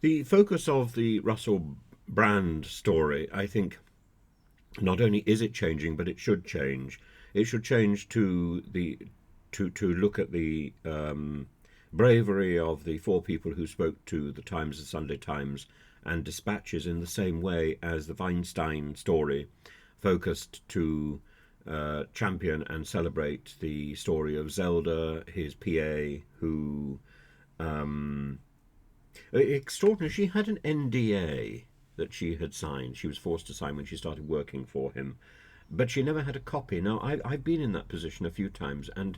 The focus of the Russell Brand story, I think, not only is it changing, but it should change. It should change to look at the bravery of the four people who spoke to the Times, the Sunday Times, and Dispatches in the same way as the Weinstein story focused to champion and celebrate the story of Zelda, his PA, who extraordinary. She had an NDA that she had signed. She was forced to sign when she started working for him, but she never had a copy. Now, I've been in that position a few times, and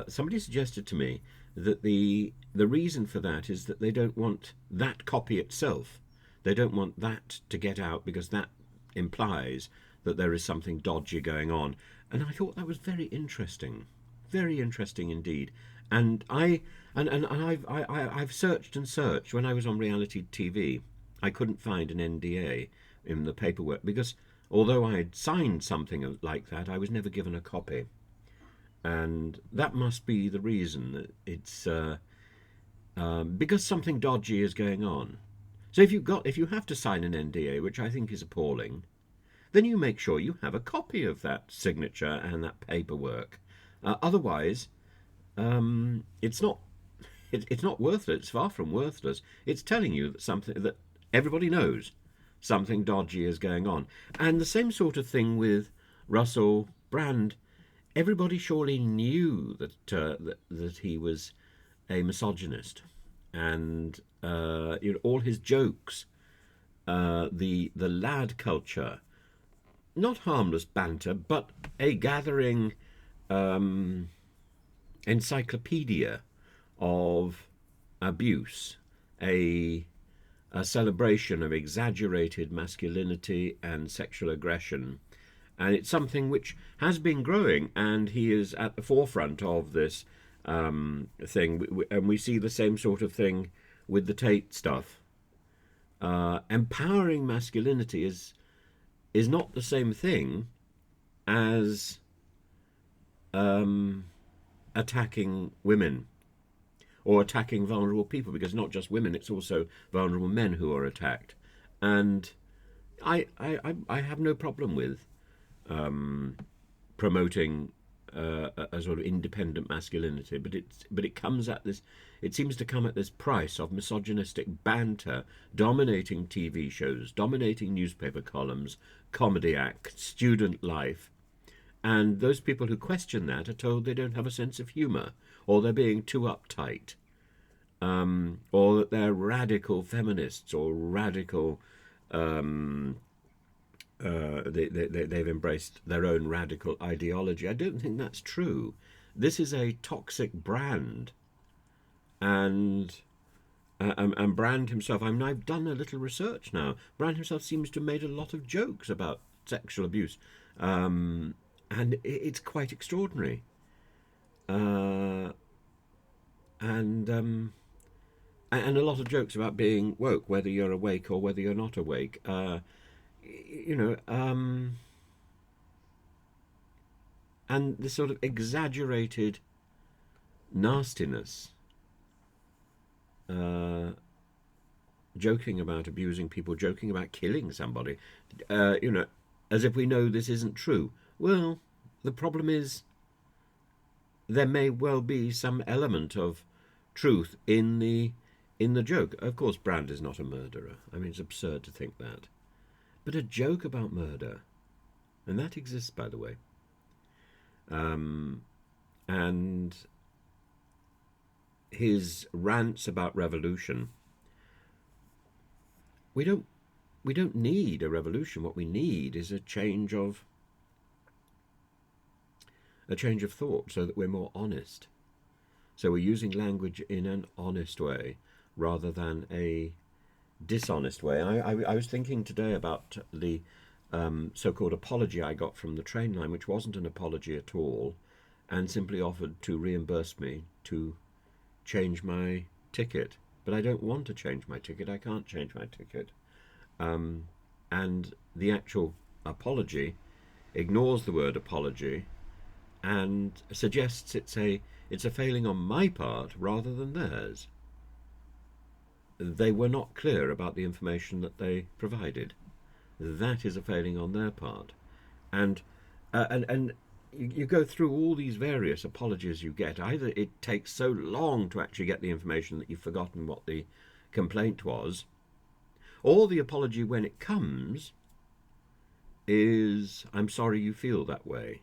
somebody suggested to me that the reason for that is that they don't want that copy itself. They don't want that to get out because that implies that there is something dodgy going on. And I thought that was very interesting indeed. And I've searched and searched when I was on reality TV. I couldn't find an NDA in the paperwork because although I had signed something like that, I was never given a copy, and that must be the reason that it's because something dodgy is going on. So if you have to sign an NDA, which I think is appalling, then you make sure you have a copy of that signature and that paperwork. Otherwise, it's not it's not worthless. It's far from worthless. It's telling you that something that everybody knows something dodgy is going on. And the same sort of thing with Russell Brand. Everybody surely knew that he was a misogynist, and all his jokes, the lad culture, not harmless banter, but a gathering encyclopedia of abuse, a celebration of exaggerated masculinity and sexual aggression. And it's something which has been growing, and he is at the forefront of this thing. And we see the same sort of thing with the Tate stuff. Empowering masculinity is not the same thing as attacking women or attacking vulnerable people, because not just women, it's also vulnerable men who are attacked. And I have no problem with promoting a sort of independent masculinity, but it comes at this. It seems to come at this price of misogynistic banter, dominating TV shows, dominating newspaper columns, comedy acts, student life, and those people who question that are told they don't have a sense of humour, or they're being too uptight, or that they're radical feminists or radical. They've embraced their own radical ideology. I don't think that's true. This is a toxic brand, and Brand himself. I mean, I've done a little research now. Brand himself seems to have made a lot of jokes about sexual abuse, and it's quite extraordinary. Uh, and and a lot of jokes about being woke, whether you're awake or whether you're not awake. You know, and this sort of exaggerated nastiness, uh, joking about abusing people, joking about killing somebody, you know, as if we know this isn't true. Well, the problem is there may well be some element of truth in the joke. Of course, Brand is not a murderer. I mean, it's absurd to think that. But a joke about murder, and that exists, by the way, and his rants about revolution. We don't we don't need a revolution. What we need is a change of thought, so that we're more honest. So we're using language in an honest way rather than a dishonest way. I was thinking today about the so-called apology I got from the train line, which wasn't an apology at all, and simply offered to reimburse me to change my ticket. But I don't want to change my ticket. I can't change my ticket. And the actual apology ignores the word apology and suggests it's a failing on my part rather than theirs. they were not clear about the information that they provided. That is a failing on their part. And you go through all these various apologies you get. Either it takes so long to actually get the information that you've forgotten what the complaint was, or the apology when it comes is, I'm sorry you feel that way.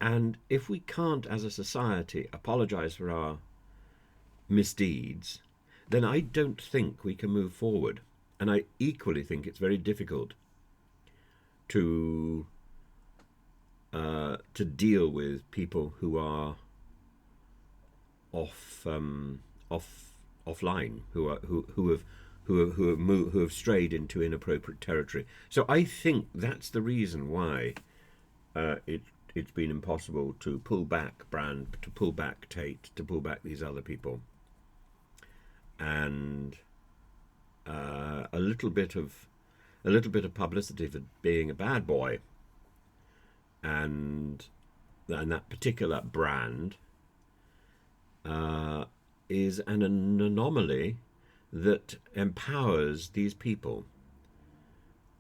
And if we can't, as a society, apologize for our misdeeds, then I don't think we can move forward. And I equally think it's very difficult to deal with people who are offline, who have strayed into inappropriate territory. So I think that's the reason why it's been impossible to pull back Brand, to pull back Tate, to pull back these other people, and a little bit of publicity for being a bad boy, and that particular brand is an anomaly that empowers these people,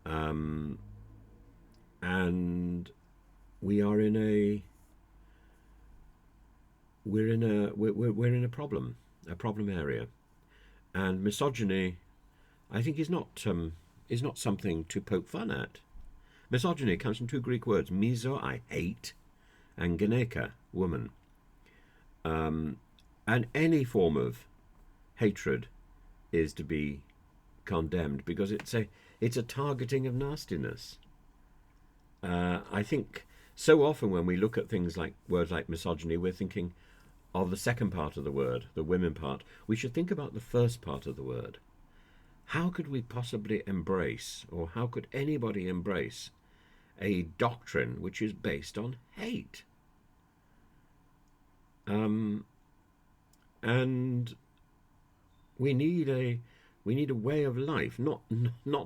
and we're in a problem area, and misogyny, I think, is not something to poke fun at. Misogyny comes from two Greek words: miso, I hate, and gyneka, woman. And any form of hatred is to be condemned because it's a targeting of nastiness. I think so often when we look at things like words like misogyny, we're thinking of the second part of the word, the women part. We should think about the first part of the word. How could we possibly embrace, or how could anybody embrace, a doctrine which is based on hate? And we need a way of life, not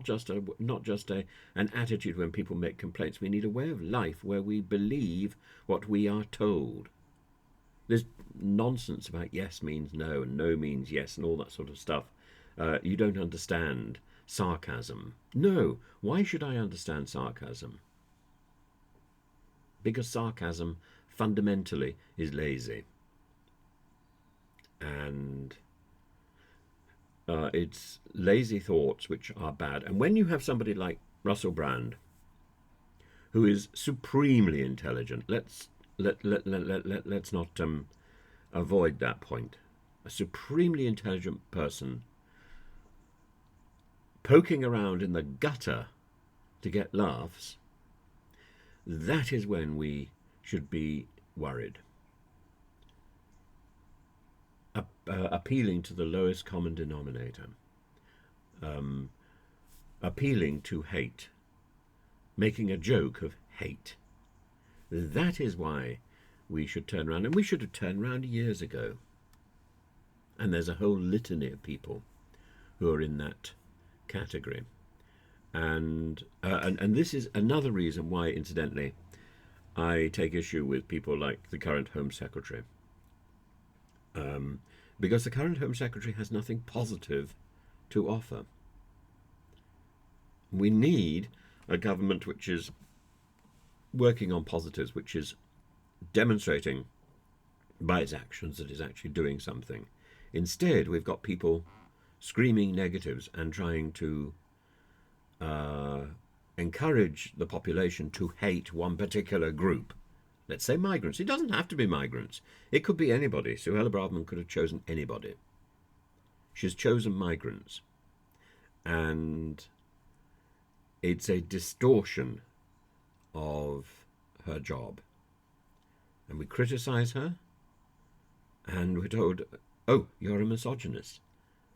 just an attitude when people make complaints. We need a way of life where we believe what we are told. There's nonsense about yes means no and no means yes and all that sort of stuff. You don't understand sarcasm. No, why should I understand sarcasm? Because sarcasm fundamentally is lazy. And it's lazy thoughts which are bad. And when you have somebody like Russell Brand, who is supremely intelligent, let's not avoid that point. A supremely intelligent person poking around in the gutter to get laughs, that is when we should be worried. Appealing to the lowest common denominator, appealing to hate, making a joke of hate. That is why we should turn around, and we should have turned around years ago. And there's a whole litany of people who are in that category. And this is another reason why, incidentally, I take issue with people like the current Home Secretary. Because the current Home Secretary has nothing positive to offer. We need a government which is working on positives, which is demonstrating by its actions that it's actually doing something. Instead, we've got people screaming negatives and trying to encourage the population to hate one particular group. Let's say migrants. It doesn't have to be migrants. It could be anybody. Suella Braverman could have chosen anybody. She's chosen migrants. And it's a distortion of her job. And we criticize her, and we're told, oh, you're a misogynist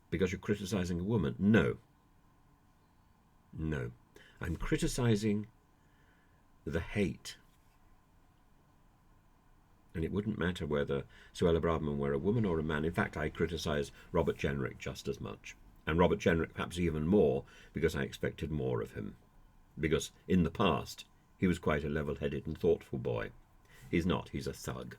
because you're criticizing a woman. No. No. I'm criticizing the hate. And it wouldn't matter whether Suella Braverman were a woman or a man. In fact, I criticise Robert Jenrick just as much. And Robert Jenrick perhaps even more, because I expected more of him. Because in the past, he was quite a level-headed and thoughtful boy. He's not. He's a thug.